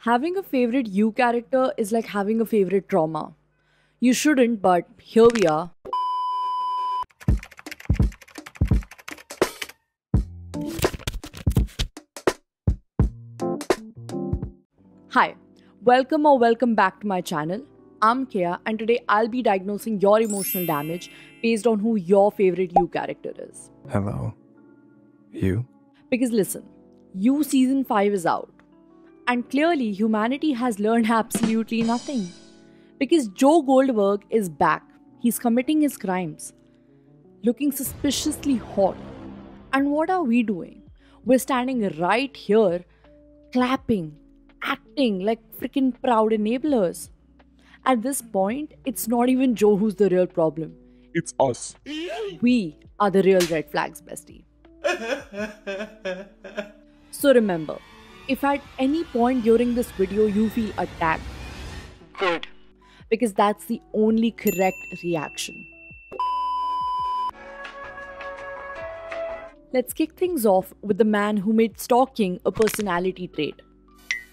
Having a favorite you character is like having a favorite trauma. You shouldn't, but here we are. Hi, welcome back to my channel. I'm Kea, and today I'll be diagnosing your emotional damage based on who your favorite you character is. Hello. You? Because listen, You season 5 is out, and clearly humanity has learned absolutely nothing. Because Joe Goldberg is back, he's committing his crimes, looking suspiciously hot. And what are we doing? We're standing right here, clapping, acting like freaking proud enablers. At this point, it's not even Joe who's the real problem. It's us. We are the real red flags, bestie. So remember, if at any point during this video you feel attacked, good. Because that's the only correct reaction. Let's kick things off with the man who made stalking a personality trait,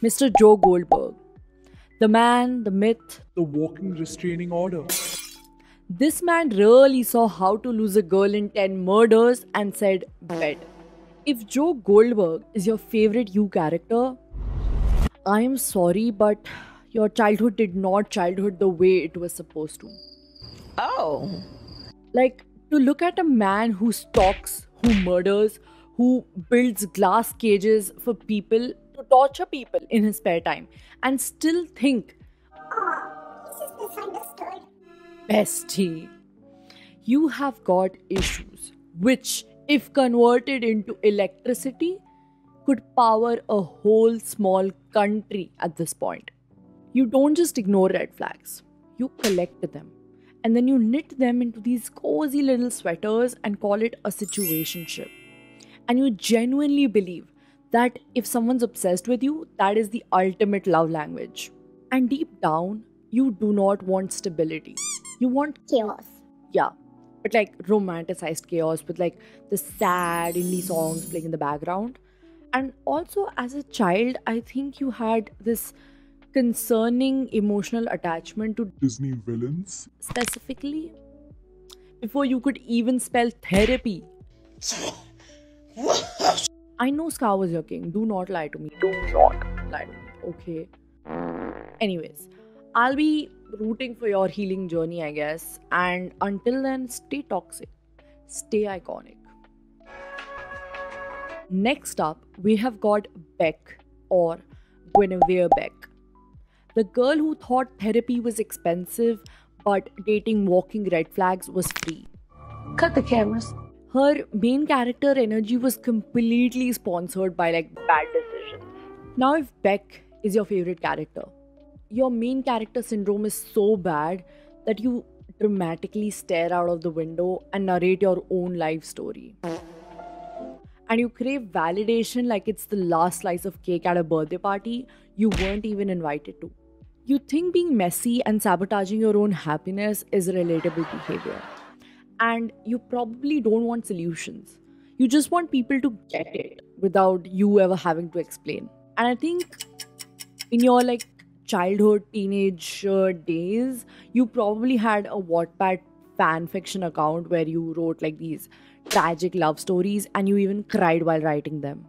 Mr. Joe Goldberg. The man, the myth. The walking restraining order. This man really saw how to lose a girl in 10 murders and said, bet. If Joe Goldberg is your favorite you character, I am sorry, but your childhood did not childhood the way it was supposed to. Oh. Like, to look at a man who stalks, who murders, who builds glass cages for people to torture people in his spare time and still think, This is misunderstood. bestie, you have got issues which, if converted into electricity, could power a whole small country at this point. You don't just ignore red flags, you collect them. And then you knit them into these cozy little sweaters and call it a situationship. And you genuinely believe that if someone's obsessed with you, that is the ultimate love language. And deep down, you do not want stability. You want, Chaos. yeah, but like romanticized chaos with like the sad indie songs playing in the background. And also, as a child, I think you had this concerning emotional attachment to Disney villains. specifically before you could even spell therapy. I know Scar was your king. Do not lie to me. Do not lie to me. Okay. Anyways, I'll be rooting for your healing journey, I guess. And until then, stay toxic. Stay iconic. Next up, we have got Beck, or Guinevere Beck. The girl who thought therapy was expensive but dating walking red flags was free. Cut the cameras. Her main character energy was completely sponsored by like bad decisions. Now, if Beck is your favorite character, your main character syndrome is so bad that you dramatically stare out of the window and narrate your own life story. And you crave validation like it's the last slice of cake at a birthday party you weren't even invited to. You think being messy and sabotaging your own happiness is relatable behavior. And you probably don't want solutions. You just want people to get it without you ever having to explain. And I think in your like childhood, teenage days, you probably had a Wattpad fan fiction account where you wrote like these tragic love stories and you even cried while writing them.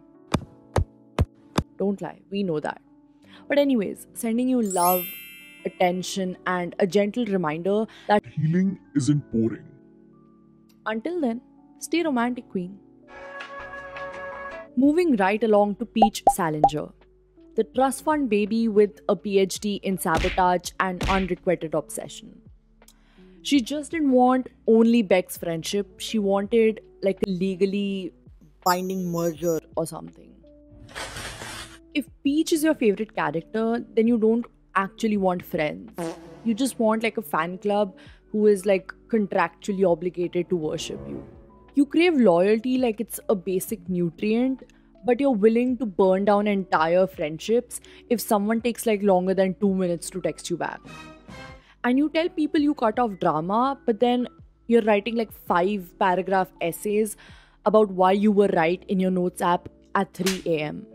Don't lie, we know that. But anyways, sending you love, attention, and a gentle reminder that Healing isn't boring. until then, stay romantic, queen. Moving right along to Peach Salinger, the trust fund baby with a PhD in sabotage and unrequited obsession. She just didn't want only Beck's friendship, she wanted like a legally binding merger or something. If Peach is your favorite character, then you don't actually want friends. You just want like a fan club who is like contractually obligated to worship you. You crave loyalty like it's a basic nutrient, but you're willing to burn down entire friendships if someone takes like longer than 2 minutes to text you back. And you tell people you cut off drama, but then you're writing like 5-paragraph essays about why you were right in your notes app at 3 a.m.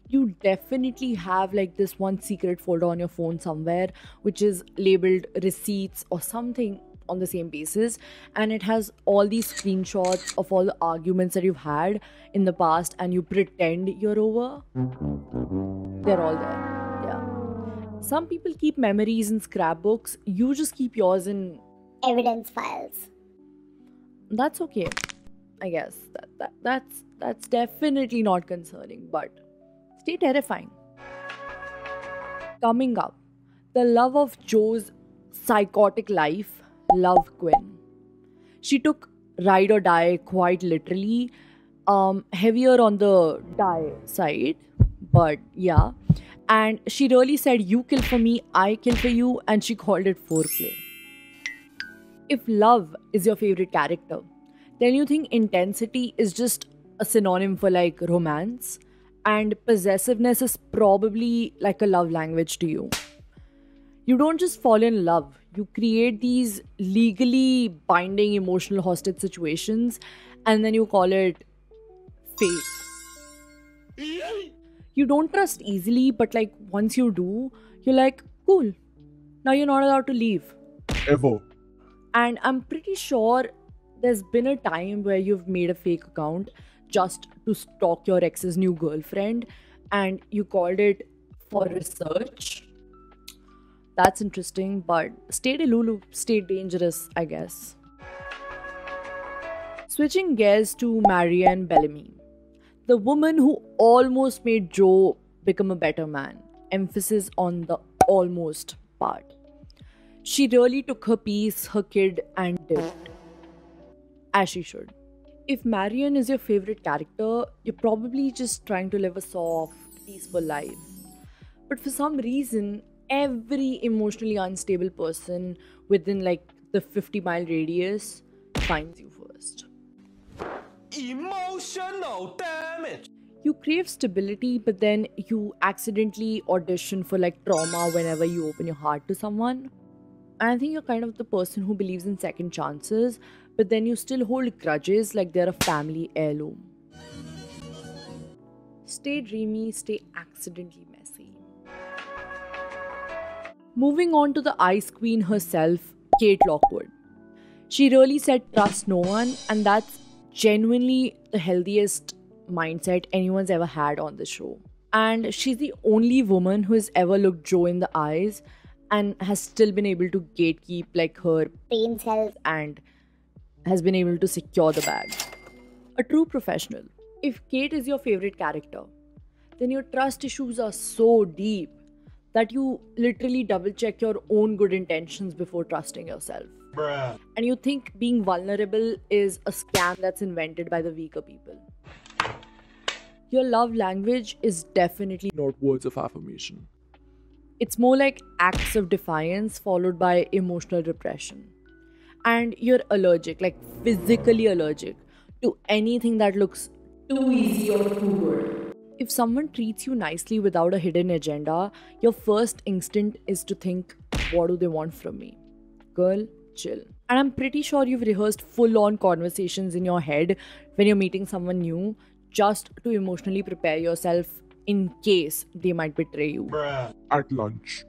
You definitely have like this one secret folder on your phone somewhere which is labeled receipts or something on the same basis, and it has all these screenshots of all the arguments that you've had in the past, and you pretend you're over. They're all there. Yeah. Some people keep memories in scrapbooks. You just keep yours in. Evidence files. That's okay. I guess that's definitely not concerning, but stay terrifying. Coming up, the love of Joe's psychotic life, Love Quinn. She took ride or die quite literally, heavier on the die side, but yeah. And she really said, "You kill for me, I kill for you," and she called it foreplay. If love is your favorite character, then you think intensity is just a synonym for like romance, and possessiveness is probably like a love language to you. You don't just fall in love, you create these legally binding emotional hostage situations, and then you call it fate. You don't trust easily, but like once you do, you're like, cool, now you're not allowed to leave. Ever. And I'm pretty sure there's been a time where you've made a fake account just to stalk your ex's new girlfriend, and you called it for research. That's interesting, but stay delulu, stay dangerous, I guess. Switching gears to Marianne Bellamy, the woman who almost made Joe become a better man. Emphasis on the almost part. She really took her piece, her kid, and dipped. As she should. If Marion is your favorite character, you're probably just trying to live a soft, peaceful life. But for some reason, every emotionally unstable person within like the 50-mile radius finds you first. Emotional damage. You crave stability, but then you accidentally audition for like trauma whenever you open your heart to someone. And I think you're kind of the person who believes in second chances, but then you still hold grudges like they're a family heirloom. Stay dreamy, stay accidentally messy. Moving on to the Ice Queen herself, Kate Lockwood. She really said trust no one, and that's genuinely the healthiest mindset anyone's ever had on the show. And she's the only woman who has ever looked Joe in the eyes and has still been able to gatekeep like her Brain cells. and has been able to secure the bag. A true professional. If Kate is your favorite character, then your trust issues are so deep that you literally double check your own good intentions before trusting yourself. Bruh. And you think being vulnerable is a scam that's invented by the weaker people. Your love language is definitely Not words of affirmation. it's more like acts of defiance followed by emotional repression. And you're allergic, like physically allergic, to anything that looks too easy or too good. If someone treats you nicely without a hidden agenda, your first instinct is to think, what do they want from me? Girl, chill. And I'm pretty sure you've rehearsed full-on conversations in your head when you're meeting someone new, just to emotionally prepare yourself in case they might betray you. Bruh. At lunch.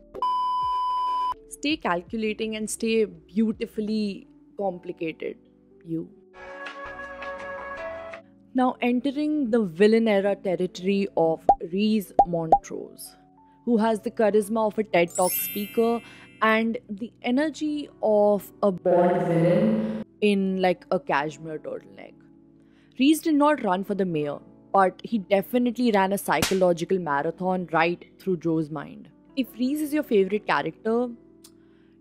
Stay calculating and stay beautifully complicated. You. Now entering the villain era territory of Reese Montrose, who has the charisma of a TED Talk speaker and the energy of a Bond villain in like a cashmere turtleneck. Reese did not run for the mayor, but he definitely ran a psychological marathon right through Joe's mind. If Reese is your favorite character,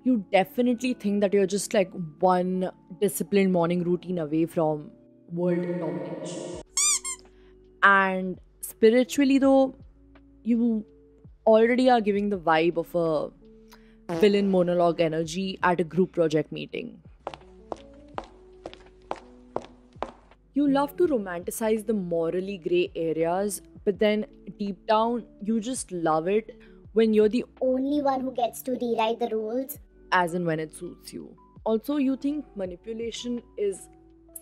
you definitely think that you're just like one disciplined morning routine away from world domination. And spiritually, though, you already are giving the vibe of a villain monologue energy at a group project meeting. You love to romanticize the morally grey areas, but then deep down, you just love it when you're the Only one who gets to rewrite the rules. as and when it suits you. Also, you think manipulation is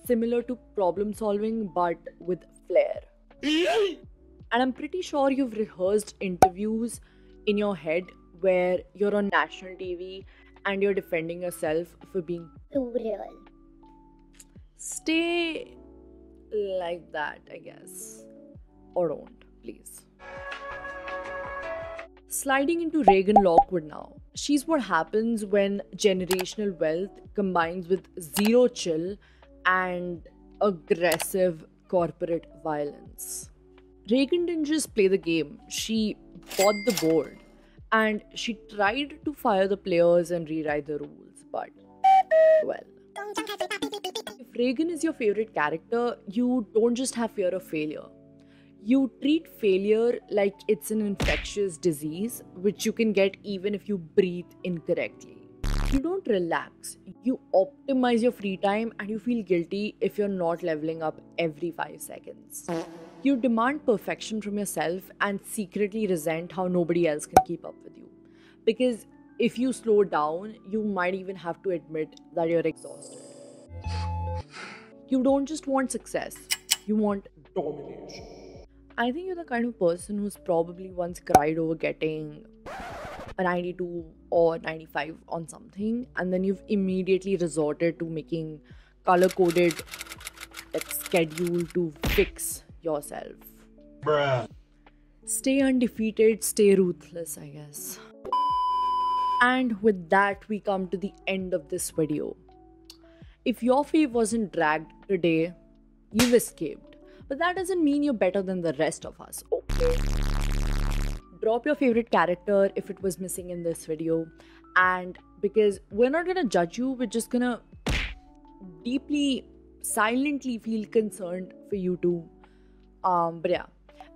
similar to problem solving but with flair. And I'm pretty sure you've rehearsed interviews in your head where you're on national TV and you're defending yourself for being Too real. stay like that, I guess. Or don't, please. Sliding into Reagan Lockwood now. She's what happens when generational wealth combines with zero chill and aggressive corporate violence. Reagan didn't just play the game, she bought the board. And she tried to fire the players and rewrite the rules, but, well. If Reagan is your favorite character, you don't just have fear of failure. You treat failure like it's an infectious disease, which you can get even if you breathe incorrectly. You don't relax, you optimize your free time and you feel guilty if you're not leveling up every 5 seconds. You demand perfection from yourself and secretly resent how nobody else can keep up with you. Because if you slow down, you might even have to admit that you're exhausted. You don't just want success, you want Domination. I think you're the kind of person who's probably once cried over getting a 92 or 95 on something, and then you've immediately resorted to making color-coded schedule to fix yourself. Bruh. Stay undefeated, stay ruthless, I guess. And with that, we come to the end of this video. If your fave wasn't dragged today, you've escaped. But that doesn't mean you're better than the rest of us, okay? Drop your favorite character if it was missing in this video. And because we're not gonna judge you, we're just gonna deeply, silently feel concerned for you too. But yeah.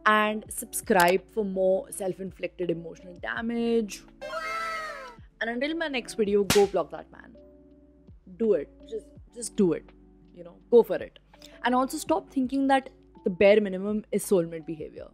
And subscribe for more self-inflicted emotional damage. And until my next video, go block that man. Do it. Just do it. You know, go for it. And also stop thinking that the bare minimum is soulmate behavior.